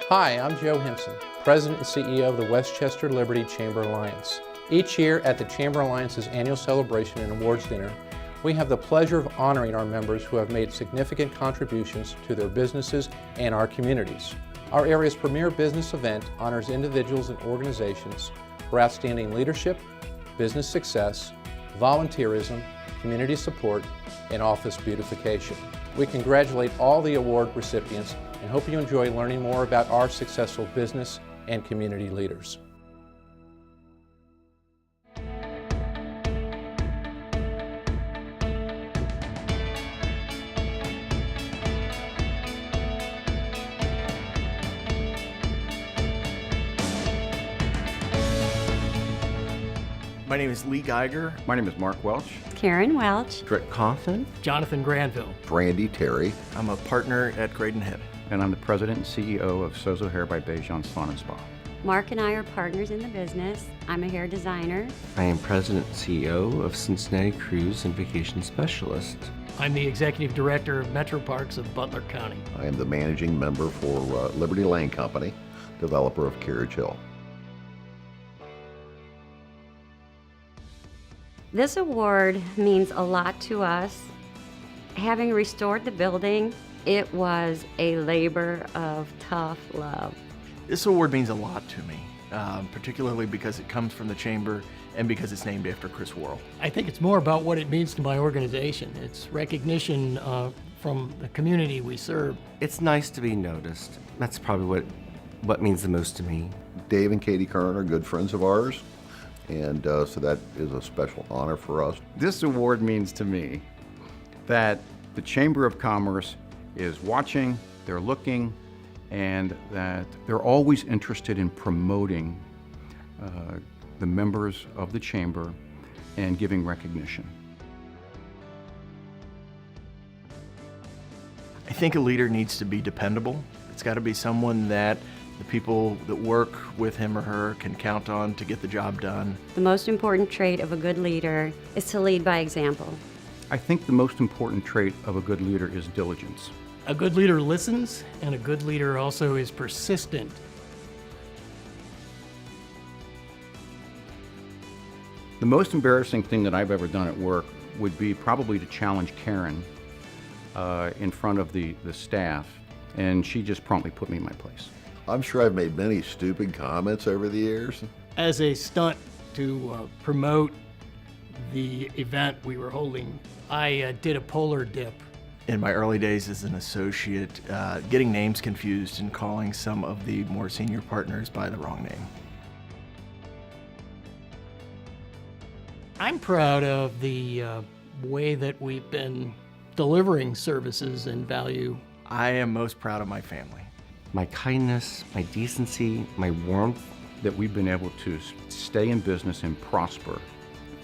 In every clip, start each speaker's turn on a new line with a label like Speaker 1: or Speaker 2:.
Speaker 1: Hi, I'm Joe HINSON, President and CEO of the Westchester Liberty Chamber Alliance. Each year at the Chamber Alliance's annual celebration and awards dinner, we have the pleasure of honoring our members who have made significant contributions to their businesses and our communities. Our area's premier business event honors individuals and organizations for outstanding leadership, business success, volunteerism, community support, and office beautification. We congratulate all the award recipients and hope you enjoy learning more about our successful business and community leaders.
Speaker 2: My name is Lee Geiger.
Speaker 3: My name is Mark Welch.
Speaker 4: Karen Welch.
Speaker 5: Cauthen.
Speaker 6: Jonathan Granville.
Speaker 7: Randy Terry.
Speaker 2: I'm a partner at Graydon-Hibb.
Speaker 3: And I'm the president and CEO of Sozo Hair by Bejan Salon and Spa.
Speaker 4: Mark and I are partners in the business. I'm a hair designer.
Speaker 5: I am president and CEO of Cincinnati Cruise and Vacation Specialist.
Speaker 6: I'm the executive director of Metro Parks of Butler County.
Speaker 7: I am the managing member for Liberty Lane Company, developer of Carriage Hill.
Speaker 4: This award means a lot to us. Having restored the building, it was a labor of tough love.
Speaker 2: This award means a lot to me, particularly because it comes from the Chamber and because it's named after Chris Worrell.
Speaker 6: I think it's more about what it means to my organization. It's recognition from the community we serve.
Speaker 5: It's nice to be noticed. That's probably what means the most to me.
Speaker 7: Dave and Katie Kern are good friends of ours, and so that is a special honor for us.
Speaker 3: This award means to me that the Chamber of Commerce is watching, they're looking, and that they're always interested in promoting the members of the Chamber and giving recognition.
Speaker 2: I think a leader needs to be dependable. It's got to be someone that the people that work with him or her can count on to get the job done.
Speaker 4: The most important trait of a good leader is to lead by example.
Speaker 3: I think the most important trait of a good leader is diligence.
Speaker 6: A good leader listens, and a good leader also is persistent.
Speaker 3: The most embarrassing thing that I've ever done at work would be probably to challenge Karen in front of the staff, and she just promptly put me in my place.
Speaker 7: I'm sure I've made many stupid comments over the years.
Speaker 6: As a stunt to promote the event we were holding, I did a polar dip.
Speaker 2: In my early days as an associate, getting names confused and calling some of the more senior partners by the wrong name.
Speaker 6: I'm proud of the way that we've been delivering services and value.
Speaker 2: I am most proud of my family.
Speaker 5: My kindness, my decency, my warmth.
Speaker 3: That we've been able to stay in business and prosper.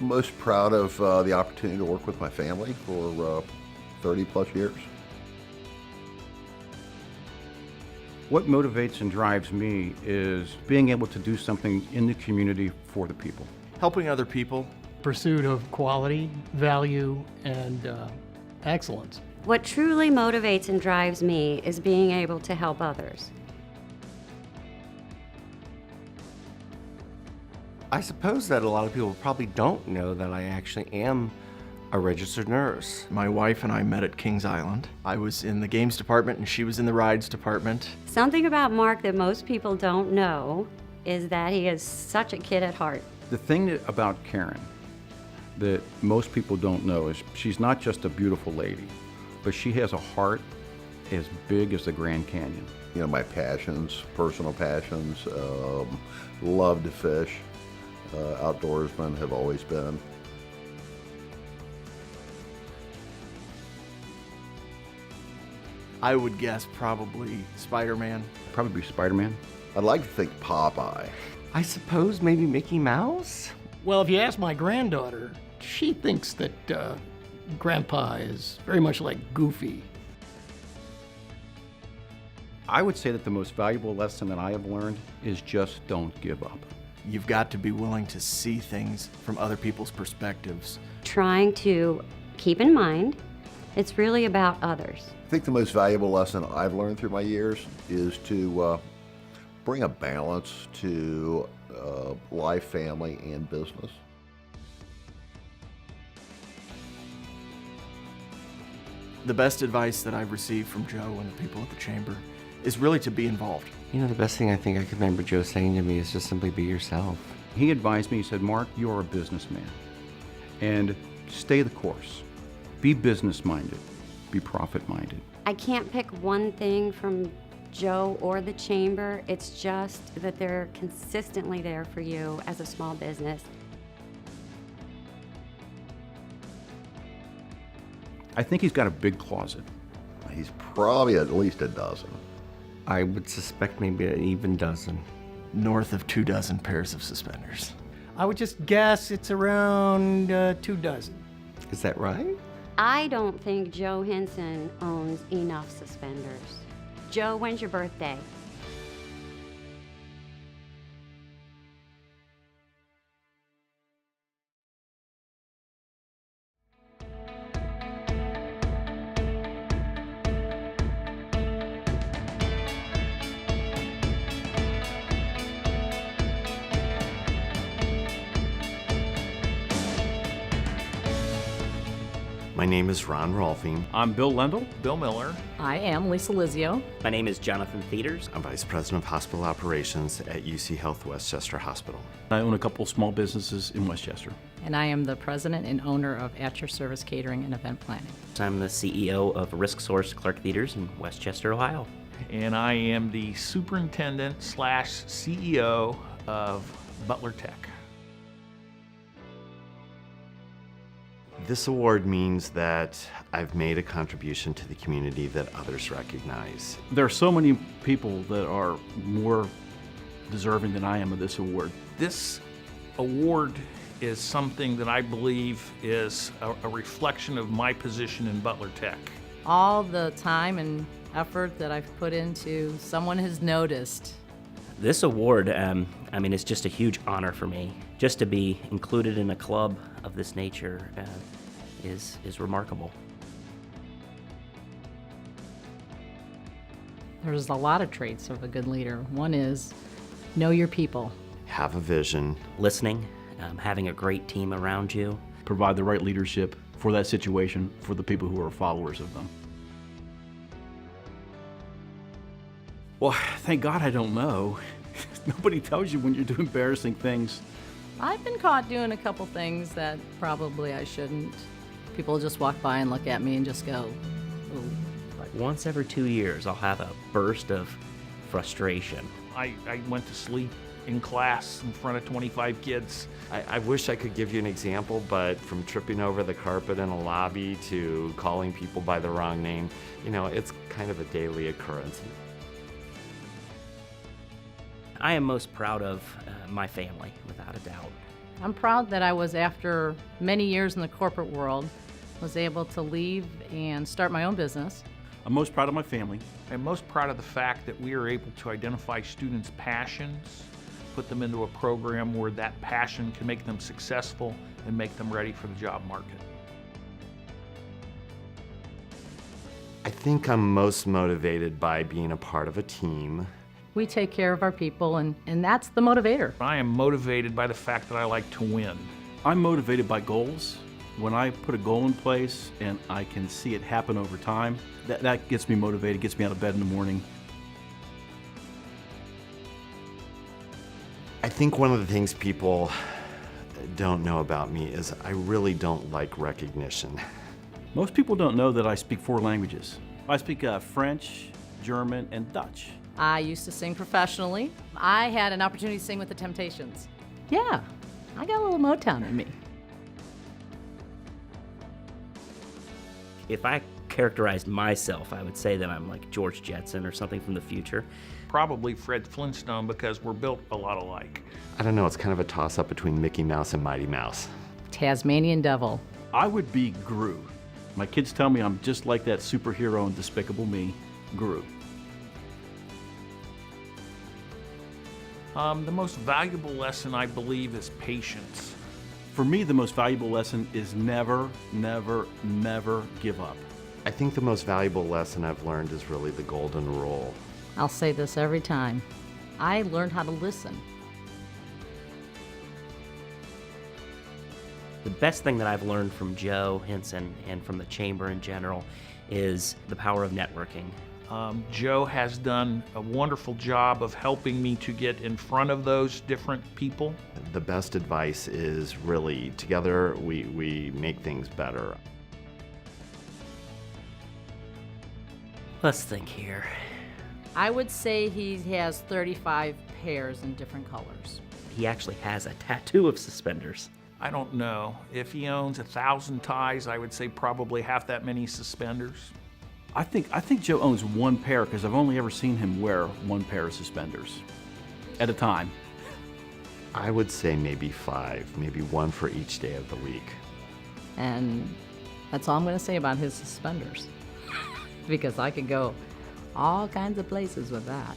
Speaker 7: Most proud of the opportunity to work with my family for 30 plus years.
Speaker 3: What motivates and drives me is being able to do something in the community for the people.
Speaker 2: Helping other people.
Speaker 6: Pursuit of quality, value, and excellence.
Speaker 4: What truly motivates and drives me is being able to help others.
Speaker 5: I suppose that a lot of people probably don't know that I actually am a registered nurse.
Speaker 2: My wife and I met at Kings Island. I was in the games department and she was in the rides department.
Speaker 4: Something about Mark that most people don't know is that he is such a kid at heart.
Speaker 3: The thing about Karen that most people don't know is she's not just a beautiful lady, but she has a heart as big as the Grand Canyon.
Speaker 7: You know, my passions, personal passions, love to fish, outdoorsman have always been.
Speaker 2: I would guess probably Spider-Man.
Speaker 3: Probably Spider-Man.
Speaker 7: I'd like to think Popeye.
Speaker 5: I suppose maybe Mickey Mouse?
Speaker 6: Well, if you ask my granddaughter, she thinks that Grandpa is very much like Goofy.
Speaker 3: I would say that the most valuable lesson that I have learned is just don't give up.
Speaker 2: You've got to be willing to see things from other people's perspectives.
Speaker 4: Trying to keep in mind, it's really about others.
Speaker 7: I think the most valuable lesson I've learned through my years is to bring a balance to life, family, and business.
Speaker 2: The best advice that I've received from Joe and the people at the chamber is really to be involved.
Speaker 5: You know, the best thing I think I can remember Joe saying to me is just simply be yourself.
Speaker 3: He advised me, he said, Mark, you're a businessman, and stay the course. Be business-minded, be profit-minded.
Speaker 4: I can't pick one thing from Joe or the chamber. It's just that they're consistently there for you as a small business.
Speaker 3: I think he's got a big closet.
Speaker 7: He's probably at least a dozen.
Speaker 5: I would suspect maybe an even dozen.
Speaker 2: North of 24 pairs of suspenders.
Speaker 6: I would just guess it's around 24.
Speaker 5: Is that right?
Speaker 4: I don't think Joe Hinson owns enough suspenders. Joe, when's your birthday?
Speaker 5: My name is Ron Rolfing.
Speaker 3: I'm Bill Lendl.
Speaker 8: Bill Miller.
Speaker 9: I am Lisa Lizio.
Speaker 10: My name is Jonathan Theaters.
Speaker 5: I'm Vice President of Hospital Operations at UC Health Westchester Hospital.
Speaker 11: I own a couple small businesses in Westchester.
Speaker 9: And I am the president and owner of At Your Service Catering and Event Planning.
Speaker 10: I'm the CEO of Risk Source Clark Theaters in Westchester, Ohio.
Speaker 8: And I am the superintendent / CEO of Butler Tech.
Speaker 5: This award means that I've made a contribution to the community that others recognize.
Speaker 11: There are so many people that are more deserving than I am of this award.
Speaker 8: This award is something that I believe is a reflection of my position in Butler Tech.
Speaker 9: All the time and effort that I've put into, someone has noticed.
Speaker 10: This award, it's just a huge honor for me. Just to be included in a club of this nature is remarkable.
Speaker 9: There's a lot of traits of a good leader. One is know your people.
Speaker 5: Have a vision.
Speaker 10: Listening, having a great team around you.
Speaker 11: Provide the right leadership for that situation for the people who are followers of them. Well, thank God I don't know. Nobody tells you when you do embarrassing things.
Speaker 9: I've been caught doing a couple things that probably I shouldn't. People just walk by and look at me and just go, ooh.
Speaker 10: Like once every 2 years, I'll have a burst of frustration.
Speaker 8: I went to sleep in class in front of 25 kids.
Speaker 5: I wish I could give you an example, but from tripping over the carpet in a lobby to calling people by the wrong name, it's kind of a daily occurrence.
Speaker 10: I am most proud of my family, without a doubt.
Speaker 9: I'm proud that I was, after many years in the corporate world, was able to leave and start my own business.
Speaker 11: I'm most proud of my family.
Speaker 8: I'm most proud of the fact that we are able to identify students' passions, put them into a program where that passion can make them successful and make them ready for the job market.
Speaker 5: I think I'm most motivated by being a part of a team.
Speaker 9: We take care of our people, and that's the motivator.
Speaker 8: I am motivated by the fact that I like to win.
Speaker 11: I'm motivated by goals. When I put a goal in place and I can see it happen over time, that gets me motivated, gets me out of bed in the morning.
Speaker 5: I think one of the things people don't know about me is I really don't like recognition.
Speaker 11: Most people don't know that I speak 4 languages. I speak French, German, and Dutch.
Speaker 9: I used to sing professionally. I had an opportunity to sing with the Temptations. Yeah, I got a little Motown in me.
Speaker 10: If I characterized myself, I would say that I'm like George Jetson or something from the future.
Speaker 8: Probably Fred Flintstone, because we're built a lot alike.
Speaker 5: I don't know, it's kind of a toss-up between Mickey Mouse and Mighty Mouse.
Speaker 9: Tasmanian Devil.
Speaker 11: I would be Gru. My kids tell me I'm just like that superhero in Despicable Me, Gru.
Speaker 8: The most valuable lesson, I believe, is patience.
Speaker 11: For me, the most valuable lesson is never, never, never give up.
Speaker 5: I think the most valuable lesson I've learned is really the golden rule.
Speaker 9: I'll say this every time. I learned how to listen.
Speaker 10: The best thing that I've learned from Joe Hinson and from the Chamber in general is the power of networking.
Speaker 8: Joe has done a wonderful job of helping me to get in front of those different people.
Speaker 5: The best advice is really together we make things better.
Speaker 10: Let's think here.
Speaker 9: I would say he has 35 pairs in different colors.
Speaker 10: He actually has a tattoo of suspenders.
Speaker 8: I don't know. If he owns 1,000 ties, I would say probably half that many suspenders.
Speaker 11: I think Joe owns one pair because I've only ever seen him wear one pair of suspenders at a time.
Speaker 5: I would say maybe 5, maybe 1 for each day of the week.
Speaker 9: And that's all I'm going to say about his suspenders. Because I could go all kinds of places with that.